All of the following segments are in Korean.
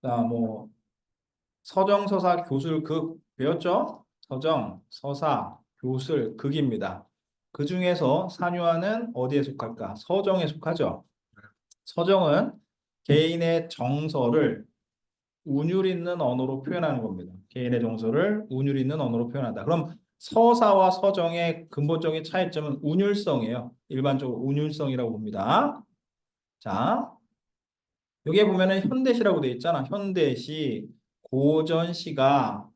자, 뭐 서정, 서사, 교술, 극 배웠죠? 서정, 서사, 교술, 극입니다. 그 중에서 산유화는 어디에 속할까? 서정에 속하죠. 서정은 개인의 정서를 운율 있는 언어로 표현하는 겁니다. 개인의 정서를 운율 있는 언어로 표현한다. 그럼 서사와 서정의 근본적인 차이점은 운율성이에요. 일반적으로 운율성이라고 봅니다. 자, 여기에 보면은 현대시라고 되어 있잖아. 현대시, 고전시가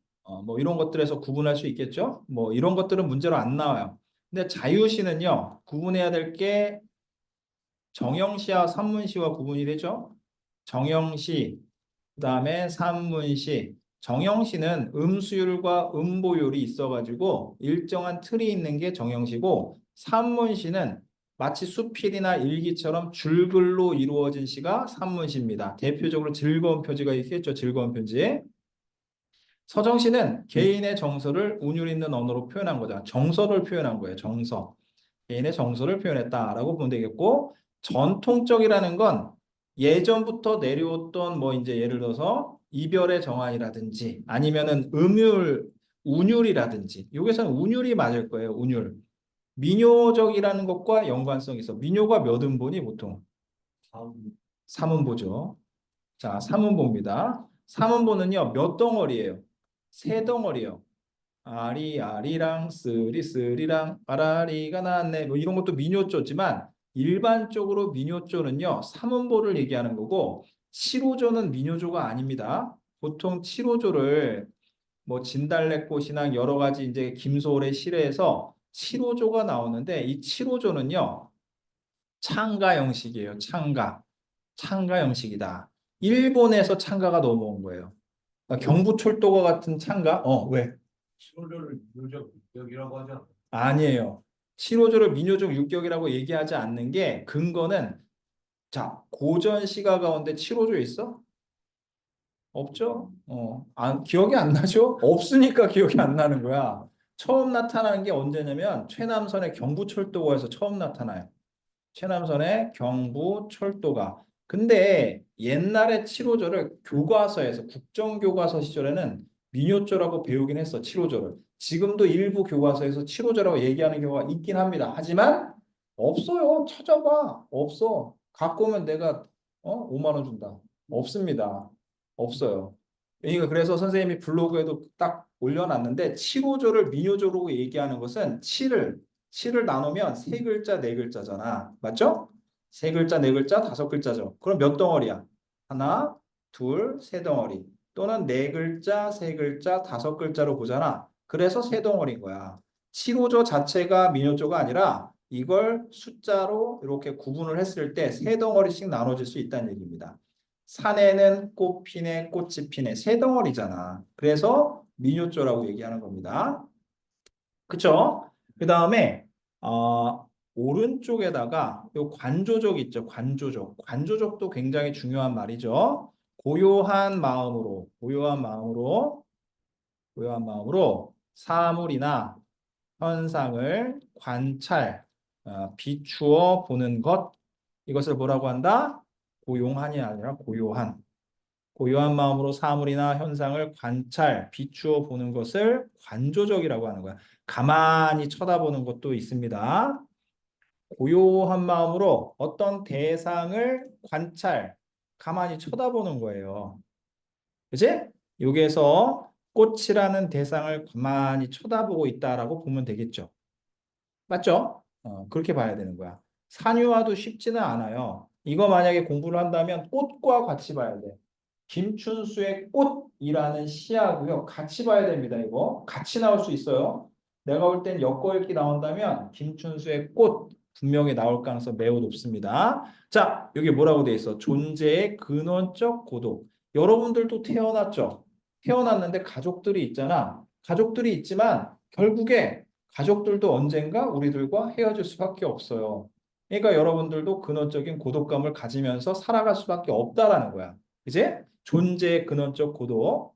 뭐 이런 것들에서 구분할 수 있겠죠? 뭐 이런 것들은 문제로 안 나와요. 근데 자유시는요, 구분해야 될 게 정형시와 산문시와 구분이 되죠. 정형시, 그다음에 산문시. 정형시는 음수율과 음보율이 있어가지고 일정한 틀이 있는 게 정형시고, 산문시는 마치 수필이나 일기처럼 줄글로 이루어진 시가 산문시입니다. 대표적으로 즐거운 표지가 있겠죠. 즐거운 표지. 서정시는 개인의 정서를 운율 있는 언어로 표현한 거죠. 정서를 표현한 거예요. 정서. 개인의 정서를 표현했다라고 보면 되겠고, 전통적이라는 건 예전부터 내려왔던 뭐 이제 예를 들어서 이별의 정환이라든지 아니면은 음율, 운율이라든지, 여기서는 운율이 맞을 거예요. 운율. 민요적이라는 것과 연관성이 있어. 민요가 몇 음보니 보통? 3음보죠. 자, 3음보입니다. 3음보는요, 몇 덩어리예요? 세 덩어리예요. 아리랑 쓰리랑 아라리가 나왔네. 뭐 이런 것도 민요조지만 일반적으로 민요조는요 3음보를 얘기하는 거고, 7호조는 민요조가 아닙니다. 보통 7호조를 뭐 진달래꽃이나 여러 가지 이제 김소월의 시래에서 7호조가 나오는데, 이 7호조는요 창가 형식이에요. 창가 형식이다. 일본에서 창가가 넘어온 거예요. 그러니까 경부철도가 같은 창가. 왜? 신호를 누적 여기라고 하지 않나? 아니에요. 실호조를 민요적 유격이라고 얘기하지 않는 게, 근거는, 자, 고전 시가 가운데 7호조 있어? 없죠? 기억이 안 나죠? 없으니까 기억이 안 나는 거야. 처음 나타나는 게 언제냐면 최남선의 경부철도가에서 처음 나타나요. 최남선의 경부철도가. 근데 옛날에 7호조를 교과서에서, 국정교과서 시절에는 민요조라고 배우긴 했어. 7호조를. 지금도 일부 교과서에서 7호조라고 얘기하는 경우가 있긴 합니다. 하지만 없어요. 찾아봐. 없어. 갖고 오면 내가 5만 원 준다. 없습니다. 없어요. 그러니까 그래서 선생님이 블로그에도 딱 올려놨는데, 7호조를 민요조로 얘기하는 것은 7을 나누면 세 글자, 네 글자잖아. 맞죠? 세 글자, 네 글자, 다섯 글자죠. 그럼 몇 덩어리야? 하나, 둘, 세 덩어리. 또는 네 글자, 세 글자, 다섯 글자로 보잖아. 그래서 세 덩어리인 거야. 7호조 자체가 민요조가 아니라 이걸 숫자로 이렇게 구분을 했을 때 세 덩어리씩 나눠질 수 있다는 얘기입니다. 산에는 꽃 피네, 꽃이 피네. 세 덩어리잖아. 그래서 민요조라고 얘기하는 겁니다. 그쵸? 그 다음에 오른쪽에다가 요 관조적 있죠. 관조적. 관조적도 굉장히 중요한 말이죠. 고요한 마음으로 사물이나 현상을 관찰, 비추어 보는 것. 이것을 뭐라고 한다? 고용한이 아니라 고요한. 고요한 마음으로 사물이나 현상을 관찰, 비추어 보는 것을 관조적이라고 하는 거야. 가만히 쳐다보는 것도 있습니다. 고요한 마음으로 어떤 대상을 관찰, 가만히 쳐다보는 거예요. 그지? 여기에서 꽃이라는 대상을 가만히 쳐다보고 있다라고 보면 되겠죠. 맞죠? 그렇게 봐야 되는 거야. 산유화도 쉽지는 않아요. 이거 만약에 공부를 한다면 꽃과 같이 봐야 돼. 김춘수의 꽃이라는 시하고요, 같이 봐야 됩니다. 이거 같이 나올 수 있어요. 내가 볼 땐 엮어읽기 나온다면 김춘수의 꽃 분명히 나올 가능성 매우 높습니다. 자, 여기 뭐라고 돼 있어? 존재의 근원적 고도. 여러분들도 태어났죠? 태어났는데 가족들이 있잖아. 가족들이 있지만 결국에 가족들도 언젠가 우리들과 헤어질 수밖에 없어요. 그러니까 여러분들도 근원적인 고독감을 가지면서 살아갈 수밖에 없다라는 거야. 이제 존재의 근원적 고도.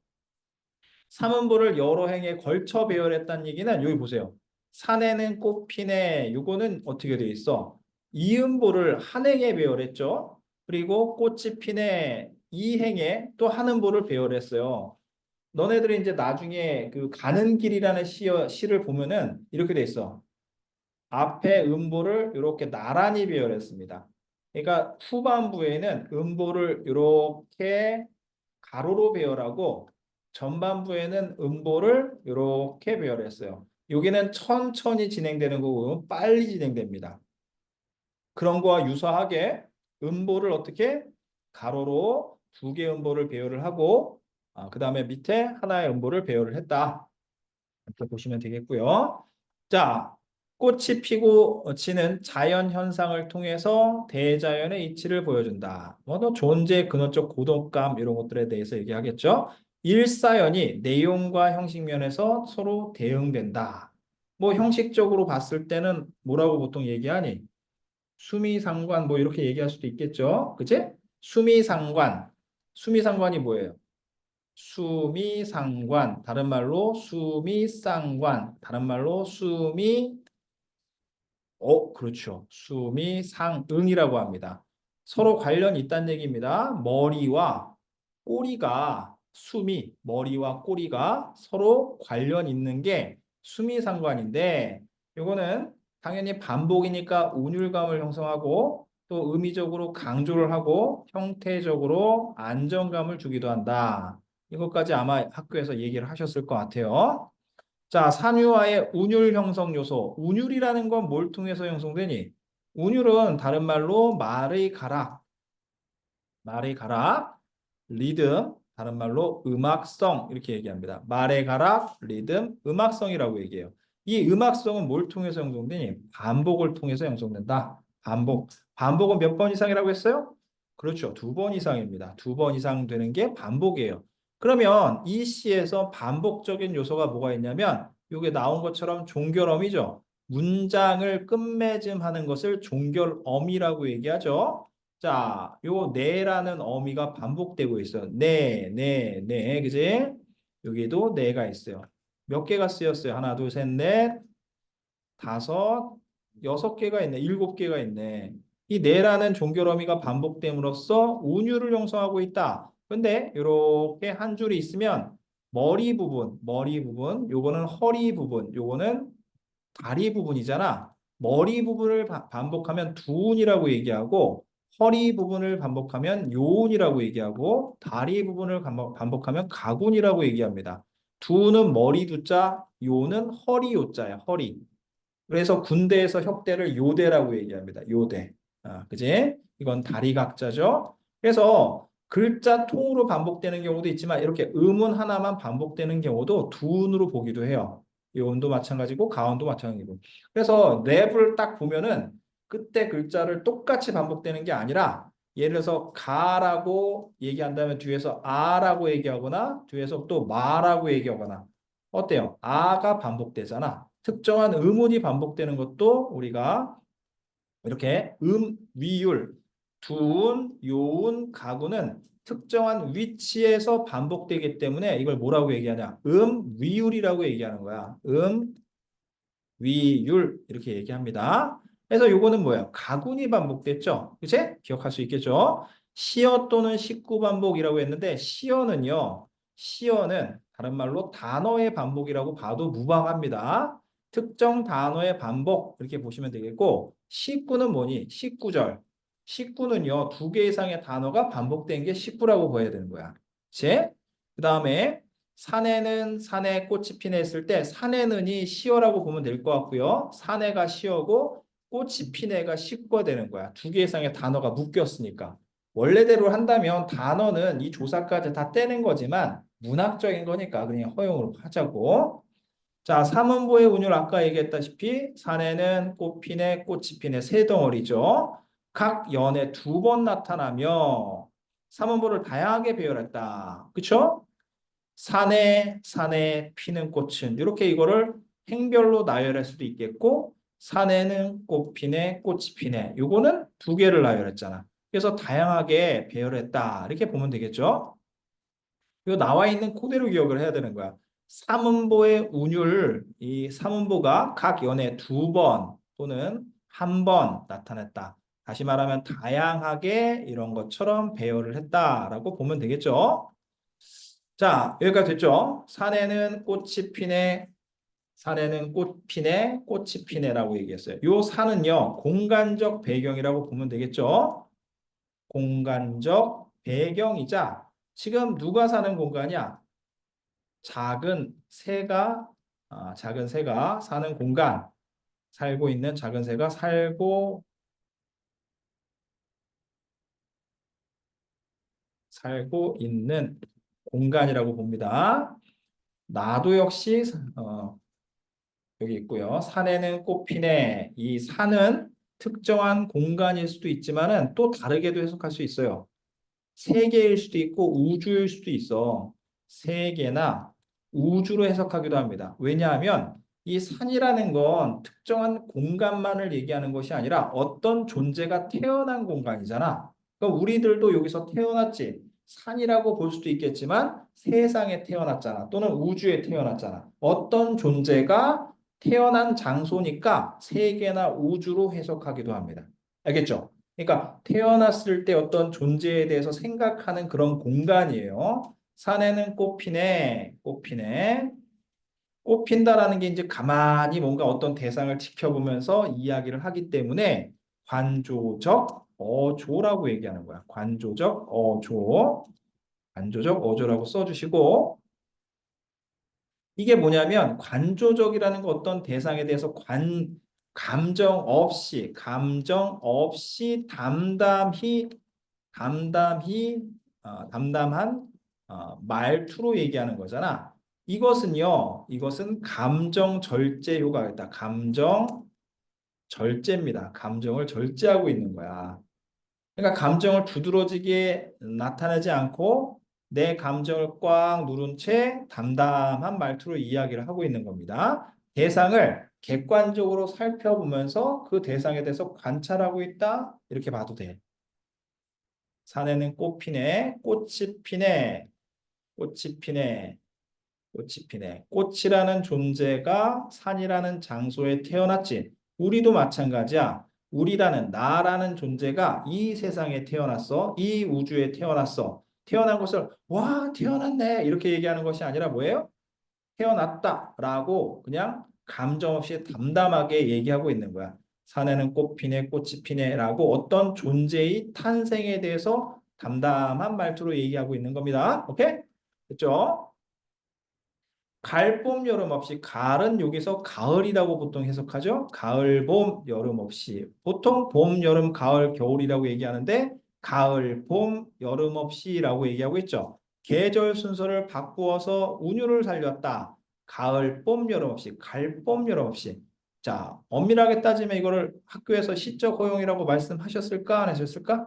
삼음보를 여러 행에 걸쳐 배열했다는 얘기는 여기 보세요. 산에는 꽃 피네. 요거는 어떻게 돼 있어? 이음보를 한 행에 배열했죠. 그리고 꽃이 피네. 이 행에 또 하는 보를 배열을 했어요. 너네들이 이제 나중에 그 가는 길이라는 시를 보면은 이렇게 돼 있어. 앞에 음보를 이렇게 나란히 배열했습니다. 그러니까 후반부에는 음보를 이렇게 가로로 배열하고 전반부에는 음보를 이렇게 배열했어요. 여기는 천천히 진행되는 거고 빨리 진행됩니다. 그런 거와 유사하게 음보를 어떻게 가로로 두 개의 음보를 배열을 하고 그 다음에 밑에 하나의 음보를 배열을 했다. 이렇게 보시면 되겠고요. 자, 꽃이 피고 지는 자연 현상을 통해서 대자연의 이치를 보여준다. 또 존재 근원적 고독감 이런 것들에 대해서 얘기하겠죠. 일사연이 내용과 형식 면에서 서로 대응된다. 뭐 형식적으로 봤을 때는 뭐라고 보통 얘기하니? 수미상관 뭐 이렇게 얘기할 수도 있겠죠. 그치? 수미상관. 수미상관이 뭐예요? 수미상관, 다른 말로 수미상관, 다른 말로 그렇죠. 수미상응이라고 합니다. 서로 관련이 있다는 얘기입니다. 머리와 꼬리가, 머리와 꼬리가 서로 관련 있는 게 수미상관인데, 이거는 당연히 반복이니까 운율감을 형성하고, 또 의미적으로 강조를 하고, 형태적으로 안정감을 주기도 한다. 이것까지 아마 학교에서 얘기를 하셨을 것 같아요. 자, 산유화의 운율 형성 요소. 운율이라는 건 뭘 통해서 형성되니? 운율은 다른 말로 말의 가락, 리듬, 다른 말로 음악성 이렇게 얘기합니다. 말의 가락, 리듬, 음악성이라고 얘기해요. 이 음악성은 뭘 통해서 형성되니? 반복을 통해서 형성된다. 반복. 반복은 몇 번 이상이라고 했어요? 그렇죠. 두 번 이상입니다. 두 번 이상 되는 게 반복이에요. 그러면 이 시에서 반복적인 요소가 뭐가 있냐면 이게 나온 것처럼 종결어이죠. 문장을 끝맺음하는 것을 종결어미라고 얘기하죠. 자, 요 네라는 어미가 반복되고 있어요. 네, 그지? 여기도 네가 있어요. 몇 개가 쓰였어요? 하나, 둘, 셋, 넷, 다섯, 여섯 개가 있네. 일곱 개가 있네. 이 네라는 종결어미가 반복됨으로써 운율을 형성하고 있다. 근데 이렇게 한 줄이 있으면 머리 부분, 요거는 허리 부분, 요거는 다리 부분이잖아. 머리 부분을 반복하면 두운이라고 얘기하고 허리 부분을 반복하면 요운이라고 얘기하고 다리 부분을 반복하면 가군이라고 얘기합니다. 두는 머리 두자, 요는 허리 요자야, 허리. 그래서 군대에서 협대를 요대라고 얘기합니다. 요대. 그지? 이건 다리 각자죠. 그래서 글자 통으로 반복되는 경우도 있지만 이렇게 음운 하나만 반복되는 경우도 두운으로 보기도 해요. 요운도 마찬가지고 가운도 마찬가지고. 그래서 랩을 딱 보면은 그때 글자를 똑같이 반복되는 게 아니라 예를 들어서 가라고 얘기한다면 뒤에서 아라고 얘기하거나 뒤에서 또 마라고 얘기하거나 어때요? 아가 반복되잖아. 특정한 음운이 반복되는 것도 우리가 이렇게 위율, 두운, 요운, 가구는 특정한 위치에서 반복되기 때문에 이걸 뭐라고 얘기하냐? 위율이라고 얘기하는 거야. 위율 이렇게 얘기합니다. 그래서 요거는 뭐예요? 가군이 반복됐죠? 그치? 기억할 수 있겠죠? 시어 또는 식구 반복이라고 했는데 시어는 다른 말로 단어의 반복이라고 봐도 무방합니다. 특정 단어의 반복 이렇게 보시면 되겠고 식구는 뭐니? 식구절. 식구는요, 두 개 이상의 단어가 반복된 게 식구라고 봐야 되는 거야. 그치? 그 다음에 산에는 산에 꽃이 피네 했을 때 산에는이 시어라고 보면 될 것 같고요. 산에가 시어고 꽃이 피네가 식구가 되는 거야. 두 개 이상의 단어가 묶였으니까. 원래대로 한다면 단어는 이 조사까지 다 떼는 거지만 문학적인 거니까 그냥 허용으로 하자고. 자, 삼음보의 운율 아까 얘기했다시피 산에는 꽃 피네, 꽃이 피네 세 덩어리죠. 각 연에 두 번 나타나며 삼음보를 다양하게 배열했다. 그쵸? 산에 피는 꽃은 이렇게 이거를 행별로 나열할 수도 있겠고 산에는 꽃 피네 꽃이 피네 요거는 두 개를 나열했잖아. 그래서 다양하게 배열했다 이렇게 보면 되겠죠. 이 나와 있는 그대로 기억을 해야 되는 거야. 삼음보의 운율 이 삼음보가 각 연에 두 번 또는 한 번 나타났다. 다시 말하면 다양하게 이런 것처럼 배열을 했다라고 보면 되겠죠. 자, 여기까지 됐죠? 산에는 꽃이 피네, 산에는 꽃 피네, 꽃이 피네라고 얘기했어요. 요 산은요, 공간적 배경이라고 보면 되겠죠? 공간적 배경이자 지금 누가 사는 공간이야? 작은 새가 사는 공간, 살고 있는 작은 새가 살고 있는 공간이라고 봅니다. 나도 역시 여기 있고요. 산에는 꽃 피네. 이 산은 특정한 공간일 수도 있지만은 또 다르게도 해석할 수 있어요. 세계일 수도 있고 우주일 수도 있어. 세계나 우주로 해석하기도 합니다. 왜냐하면 이 산이라는 건 특정한 공간만을 얘기하는 것이 아니라 어떤 존재가 태어난 공간이잖아. 그럼 우리들도 여기서 태어났지. 산이라고 볼 수도 있겠지만 세상에 태어났잖아. 또는 우주에 태어났잖아. 어떤 존재가 태어난 장소니까 세계나 우주로 해석하기도 합니다. 알겠죠? 그러니까 태어났을 때 어떤 존재에 대해서 생각하는 그런 공간이에요. 산에는 꽃 피네, 꽃 피네. 꽃 핀다라는 게 이제 가만히 뭔가 어떤 대상을 지켜보면서 이야기를 하기 때문에 관조적 어조라고 얘기하는 거야. 관조적 어조, 관조적 어조라고 써주시고 이게 뭐냐면 관조적이라는 거 어떤 대상에 대해서 감정 없이 담담한 말투로 얘기하는 거잖아. 이것은 감정 절제 효과가 있다. 감정 절제입니다. 감정을 절제하고 있는 거야. 그러니까 감정을 두드러지게 나타내지 않고 내 감정을 꽉 누른 채 담담한 말투로 이야기를 하고 있는 겁니다. 대상을 객관적으로 살펴보면서 그 대상에 대해서 관찰하고 있다. 이렇게 봐도 돼. 산에는 꽃 피네, 꽃이 피네, 꽃이 피네, 꽃이 피네. 꽃이라는 존재가 산이라는 장소에 태어났지. 우리도 마찬가지야. 우리라는 나라는 존재가 이 세상에 태어났어. 이 우주에 태어났어. 태어난 것을 와, 태어났네. 이렇게 얘기하는 것이 아니라 뭐예요? 태어났다라고 그냥 감정 없이 담담하게 얘기하고 있는 거야. 산에는 꽃 피네, 꽃이 피네라고 어떤 존재의 탄생에 대해서 담담한 말투로 얘기하고 있는 겁니다. 오케이? 됐죠? 가을, 봄, 여름 없이 가을은 여기서 가을이라고 보통 해석하죠. 가을, 봄, 여름 없이 보통 봄, 여름, 가을, 겨울이라고 얘기하는데 가을, 봄, 여름 없이라고 얘기하고 있죠. 계절 순서를 바꾸어서 운율을 살렸다. 가을, 봄, 여름 없이 가을, 봄, 여름 없이. 자, 엄밀하게 따지면 이거를 학교에서 시적 허용이라고 말씀하셨을까 안 하셨을까?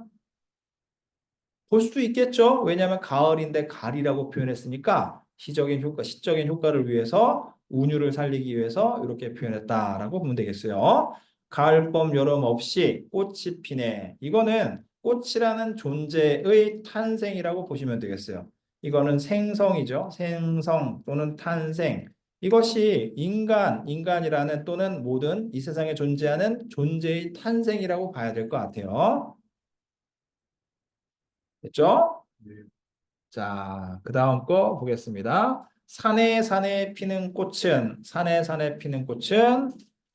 볼 수도 있겠죠. 왜냐하면 가을인데 가리라고 표현했으니까 시적인 효과를 위해서 운율을 살리기 위해서 이렇게 표현했다라고 보면 되겠어요. 가을, 봄, 여름 없이 꽃이 피네. 이거는 꽃이라는 존재의 탄생이라고 보시면 되겠어요. 이거는 생성이죠. 생성 또는 탄생. 이것이 인간이라는 또는 모든 이 세상에 존재하는 존재의 탄생이라고 봐야 될 것 같아요. 됐죠? 네. 자, 그 다음 거 보겠습니다. 산에 피는 꽃은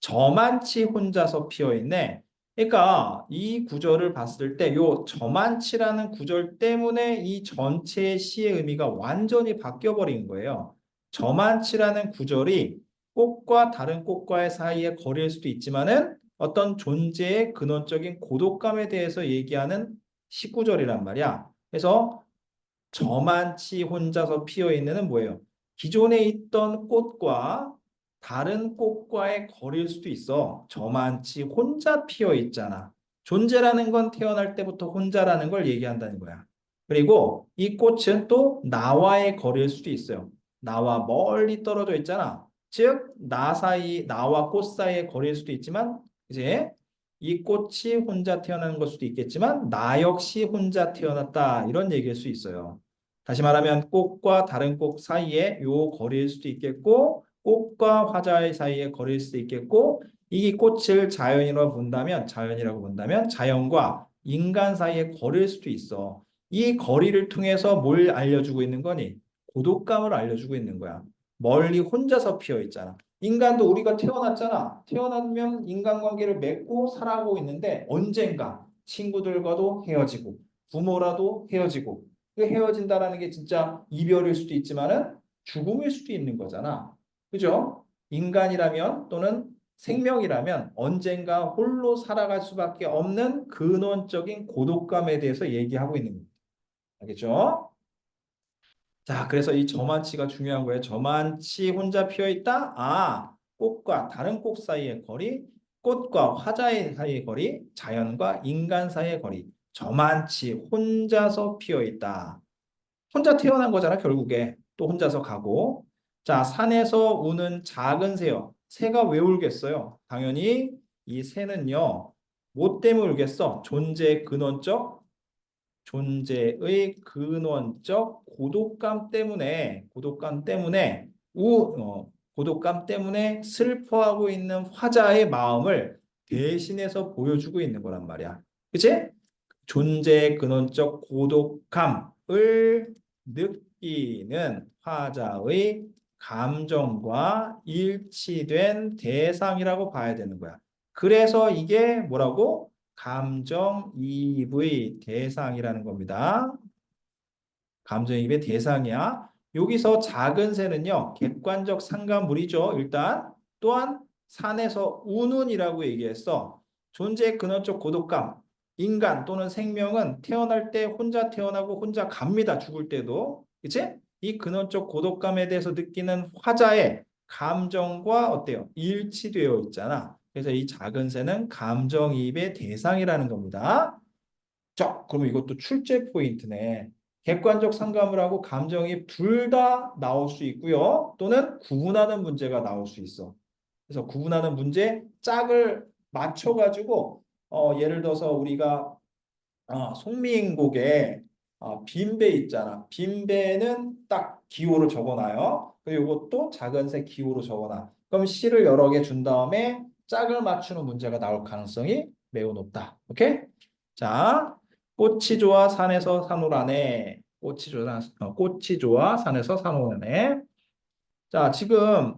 저만치 혼자서 피어 있네. 그러니까 이 구절을 봤을 때 요 저만치라는 구절 때문에 이 전체의 시의 의미가 완전히 바뀌어 버린 거예요. 저만치라는 구절이 꽃과 다른 꽃과의 사이의 거리일 수도 있지만은 어떤 존재의 근원적인 고독감에 대해서 얘기하는 시구절이란 말이야. 그래서 저만치 혼자서 피어 있는은 뭐예요? 기존에 있던 꽃과 다른 꽃과의 거리일 수도 있어. 저만치 혼자 피어 있잖아. 존재라는 건 태어날 때부터 혼자라는 걸 얘기한다는 거야. 그리고 이 꽃은 또 나와의 거리일 수도 있어요. 나와 멀리 떨어져 있잖아. 즉, 나와 꽃 사이의 거리일 수도 있지만, 이제 이 꽃이 혼자 태어나는 걸 수도 있겠지만, 나 역시 혼자 태어났다. 이런 얘기일 수 있어요. 다시 말하면 꽃과 다른 꽃 사이에 요 거리일 수도 있겠고 꽃과 화자의 사이에 거리일 수도 있겠고 이 꽃을 자연이라고 본다면 자연과 인간 사이의 거리일 수도 있어. 이 거리를 통해서 뭘 알려주고 있는 거니? 고독감을 알려주고 있는 거야. 멀리 혼자서 피어 있잖아. 인간도 우리가 태어났잖아. 태어나면 인간관계를 맺고 살아가고 있는데 언젠가 친구들과도 헤어지고 부모라도 헤어지고 그 헤어진다라는 게 진짜 이별일 수도 있지만은 죽음일 수도 있는 거잖아. 그죠? 인간이라면 또는 생명이라면 언젠가 홀로 살아갈 수밖에 없는 근원적인 고독감에 대해서 얘기하고 있는 겁니다. 알겠죠? 자, 그래서 이 저만치가 중요한 거예요. 저만치 혼자 피어 있다? 꽃과 다른 꽃 사이의 거리, 꽃과 화자 사이의 거리, 자연과 인간 사이의 거리. 저만치 혼자서 피어 있다. 혼자 태어난 거잖아, 결국에. 또 혼자서 가고. 자, 산에서 우는 작은 새요. 새가 왜 울겠어요? 당연히 이 새는요, 뭐 때문에 울겠어? 존재의 근원적 고독감 때문에 슬퍼하고 있는 화자의 마음을 대신해서 보여주고 있는 거란 말이야. 그치? 존재의 근원적 고독감을 느끼는 화자의 감정과 일치된 대상이라고 봐야 되는 거야. 그래서 이게 뭐라고? 감정이입의 대상이라는 겁니다. 감정이입의 대상이야. 여기서 작은 새는요, 객관적 상관물이죠. 일단 또한 산에서 우는이라고 얘기했어. 존재의 근원적 고독감. 인간 또는 생명은 태어날 때 혼자 태어나고 혼자 갑니다. 죽을 때도. 그치? 이 근원적 고독감에 대해서 느끼는 화자의 감정과 어때요? 일치되어 있잖아. 그래서 이 작은 새는 감정이입의 대상이라는 겁니다. 자, 그러면 이것도 출제 포인트네. 객관적 상감을 하고 감정이 둘 다 나올 수 있고요. 또는 구분하는 문제가 나올 수 있어. 그래서 구분하는 문제 짝을 맞춰가지고 예를 들어서 우리가 송미인곡에 빈배 있잖아. 빈배는 딱 기호로 적어놔요. 그리고 이것도 작은 색 기호로 적어놔. 그럼 시를 여러 개 준 다음에 짝을 맞추는 문제가 나올 가능성이 매우 높다. 오케이? 자, 꽃이 좋아 산에서 산호라네. 꽃이 좋아 산에서 산호라네. 자, 지금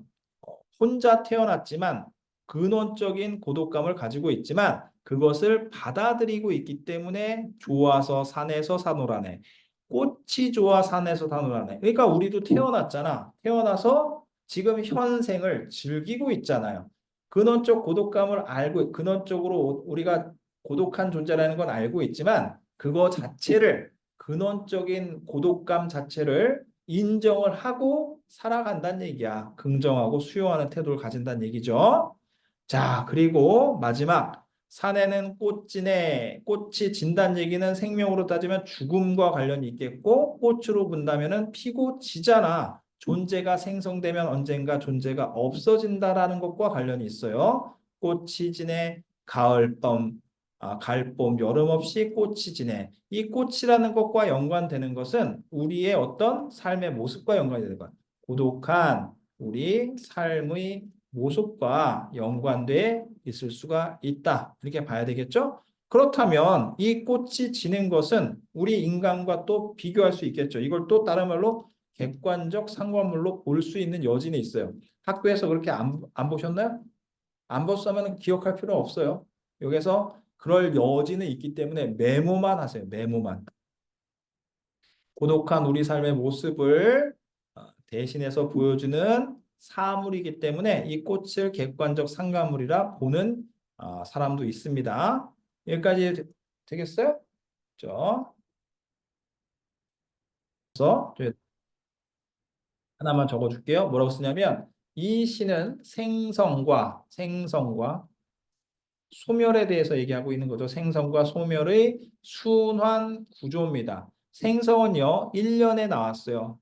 혼자 태어났지만 근원적인 고독감을 가지고 있지만 그것을 받아들이고 있기 때문에 좋아서 산에서 사노라네. 꽃이 좋아 산에서 사노라네. 그러니까 우리도 태어났잖아. 태어나서 지금 현생을 즐기고 있잖아요. 근원적 고독감을 근원적으로 우리가 고독한 존재라는 건 알고 있지만 그거 자체를 근원적인 고독감 자체를 인정을 하고 살아간다는 얘기야. 긍정하고 수용하는 태도를 가진다는 얘기죠. 자, 그리고 마지막 산에는 꽃지네. 꽃이 진다는 얘기는 생명으로 따지면 죽음과 관련이 있겠고 꽃으로 본다면은 피고 지잖아. 존재가 생성되면 언젠가 존재가 없어진다라는 것과 관련이 있어요. 꽃이 지네 가을봄 갈봄, 여름 없이 꽃이 지네. 이 꽃이라는 것과 연관되는 것은 우리의 어떤 삶의 모습과 연관이 되는 거야. 고독한 우리 삶의 모습과 연관돼 있을 수가 있다. 이렇게 봐야 되겠죠? 그렇다면 이 꽃이 지는 것은 우리 인간과 또 비교할 수 있겠죠. 이걸 또 다른 말로 객관적 상관물로 볼 수 있는 여지는 있어요. 학교에서 그렇게 안 보셨나요? 안 봤으면 기억할 필요 없어요. 여기서 그럴 여지는 있기 때문에 메모만 하세요. 메모만. 고독한 우리 삶의 모습을 대신해서 보여주는 사물이기 때문에 이 꽃을 객관적 상가물이라 보는 사람도 있습니다. 여기까지 되겠어요? 그렇죠? 그래서 하나만 적어줄게요. 뭐라고 쓰냐면 이 시는 생성과 소멸에 대해서 얘기하고 있는 거죠. 생성과 소멸의 순환 구조입니다. 생성은요, 1년에 나왔어요.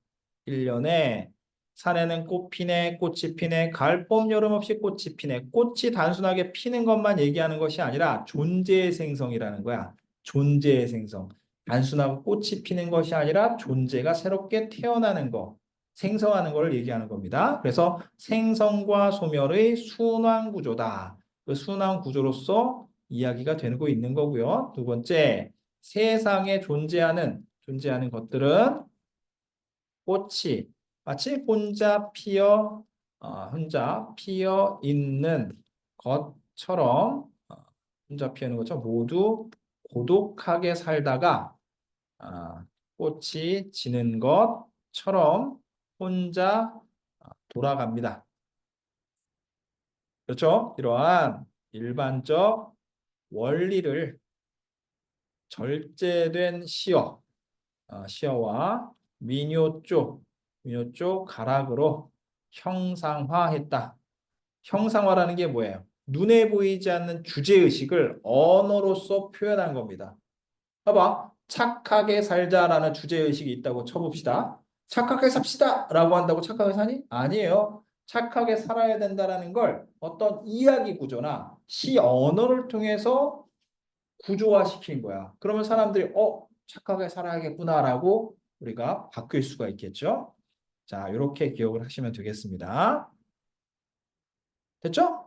1년에 산에는 꽃 피네, 꽃이 피네, 가을, 봄, 여름 없이 꽃이 피네. 꽃이 단순하게 피는 것만 얘기하는 것이 아니라 존재의 생성이라는 거야. 존재의 생성. 단순하고 꽃이 피는 것이 아니라 존재가 새롭게 태어나는 거, 생성하는 것을 얘기하는 겁니다. 그래서 생성과 소멸의 순환 구조다. 그 순환 구조로서 이야기가 되고 있는 거고요. 두 번째, 세상에 존재하는 것들은 꽃이 마치 혼자 피어 있는 것처럼 혼자 피어있는 것처럼 모두 고독하게 살다가 꽃이 지는 것처럼 혼자 돌아갑니다. 그렇죠? 이러한 일반적 원리를 절제된 시어와 민요 쪽 가락으로 형상화했다. 형상화라는 게 뭐예요? 눈에 보이지 않는 주제의식을 언어로서 표현한 겁니다. 봐봐. 착하게 살자라는 주제의식이 있다고 쳐봅시다. 착하게 삽시다 라고 한다고 착하게 사니? 아니에요. 착하게 살아야 된다는 걸 어떤 이야기 구조나 시 언어를 통해서 구조화시킨 거야. 그러면 사람들이 착하게 살아야겠구나라고 우리가 바뀔 수가 있겠죠. 자, 이렇게 기억을 하시면 되겠습니다. 됐죠?